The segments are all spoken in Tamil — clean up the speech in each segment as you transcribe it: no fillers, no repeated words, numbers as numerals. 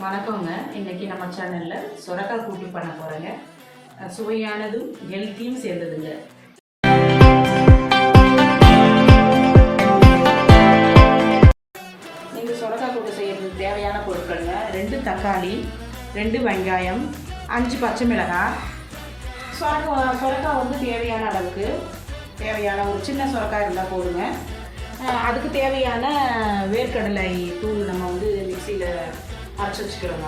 வணக்கங்க. இன்றைக்கி நம்ம சேனலில் சுரக்காய் கூட்டு பண்ண போகிறேங்க. சுவையானதும் ஹெல்த்தியும் சேர்ந்ததுங்க. நீங்கள் சுரக்காய் கூட்டு செய்யறதுக்கு தேவையான பொருட்கள்ங்க 2 தக்காளி, 2 வெங்காயம், 5 பச்சை மிளகாய். சுரக்காய் வந்து தேவையான அளவுக்கு தேவையான ஒரு சின்ன சுரக்காய் இருந்தால் போடுங்க. அதுக்கு தேவையான வேர்க்கடலை தூள் நம்ம வந்து மிக்சியில் அரைச்சி வச்சுக்கிறோங்க.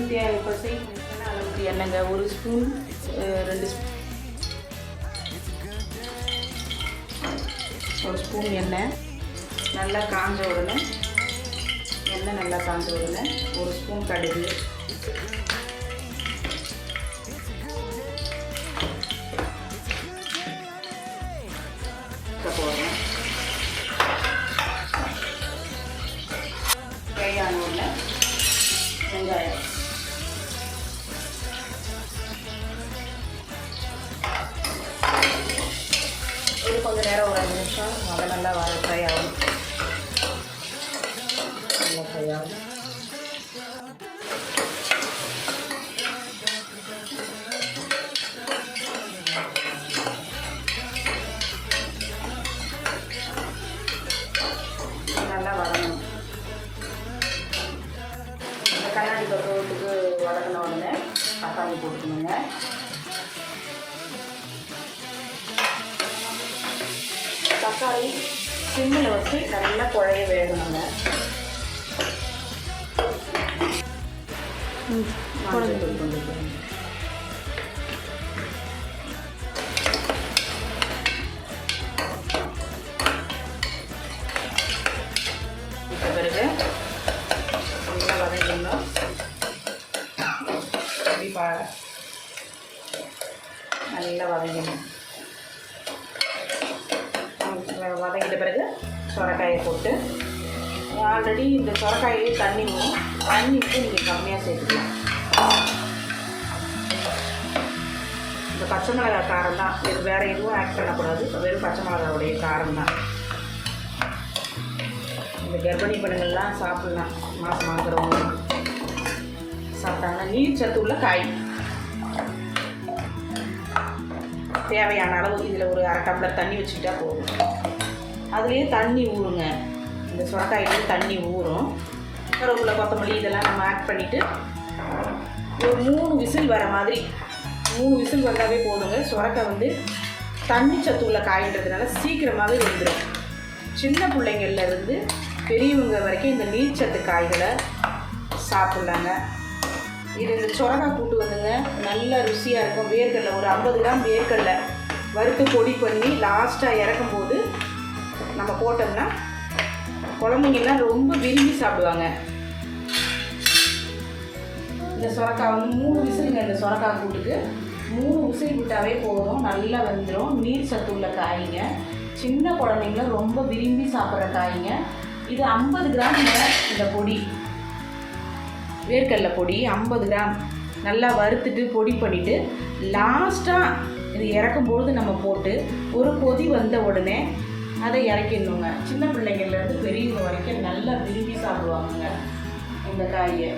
இது இப்போ செய்யணும் அளவுக்கு எண்ணெய்ங்க 1 ஸ்பூன் 2 1 ஸ்பூன் எண்ணெய் நல்லா காஞ்ச உடனே நல்லா காஞ்ச உடனே 1 ஸ்பூன் கடுகு, போடுறேன். தேவையான உடனே வெங்காயம், இது கொஞ்சம் நேரம் ஒரு 5 நிமிஷம் அதை நல்லா ஃப்ரை ஆகும். நல்லா ஃப்ரை ஆகும். நல்லா வதங்கணும். கண்ணாடி பருவத்துக்கு வதங்கின உடனே தக்காளி போட்டுக்கணுங்க. தக்காளி சிம்மில் வச்சு நல்லா குழைய வேகணுங்க. இப்போ பிறகு நல்லா வதங்கிடணும். நல்லா வதங்கிடணும். வதங்கிட்ட பிறகு சுரக்காயை போட்டு, ஆல்ரெடி இந்த சுரக்காயிலே தண்ணி விடும். தண்ணி விட்டு நீங்கள் கம்மியாக சேர்த்துக்கலாம். இந்த பச்சை மிளகாய் காரம் தான், இது வேறு எதுவும் ஆட் பண்ணக்கூடாது. வெறும் பச்சை மிளகாவுடைய காரம் தான். இந்த கர்ப்பிணி பெண்கள்லாம் சாப்பிட்லாம். மாதம் இருக்கிறவங்க சாப்பிட்டாங்கன்னா நீர் சத்து உள்ள காய். தேவையான அளவு இதில் ஒரு 1/2 டம்ளர் தண்ணி வச்சுக்கிட்டா போதும். அதுலேயே தண்ணி ஊறுங்க. இந்த சுரக்காயிலே தண்ணி ஊறும். கருவேப்பிலை, கொத்தமல்லி இதெல்லாம் நம்ம ஆட் பண்ணிவிட்டு ஒரு 3 விசில் வர மாதிரி 3 விசில் வந்தாவே போதுங்க. சுரக்காய் வந்து தண்ணி சத்து உள்ள காய்ன்றதுனால சீக்கிரமாகவே வெந்துடும். சின்ன பிள்ளைங்கள்லேருந்து பெரியவங்க வரைக்கும் இந்த நீர் சத்து காய்களை சாப்பிட்லாங்க. இது இந்த சுரக்காய் கூட்டு வந்துங்க நல்ல ருசியாக இருக்கும். வேர்க்கடலை ஒரு 50 கிராம் வேர்க்கடலை வறுத்து பொடி பண்ணி லாஸ்ட்டாக இறக்கும்போது நம்ம போட்டோம்னா குழந்தைங்கள்லாம் ரொம்ப விரும்பி சாப்பிடுவாங்க. இந்த சுரக்காய் வந்து 3 விசிலுங்க. இந்த சுரக்காய் கூட்டுக்கு 3 விசில் விட்டாவே போதும். நல்லா வந்துடும். நீர் சத்து உள்ள காய்ங்க. சின்ன குழந்தைங்களும் ரொம்ப விரும்பி சாப்பிட்ற காய்ங்க. இது 50 கிராமுங்க. இந்த பொடி வேர்க்கடலை பொடி 50 கிராம் நல்லா வறுத்துட்டு பொடி பண்ணிவிட்டு லாஸ்ட்டாக இது இறக்கும்பொழுது நம்ம போட்டு ஒரு கொதி வந்த உடனே அதை இறக்கிடணுங்க. சின்ன பிள்ளைங்கள்லேருந்து பெரியவங்க வரைக்கும் நல்லா விரும்பி சாப்பிடுவாங்க இந்த காயை.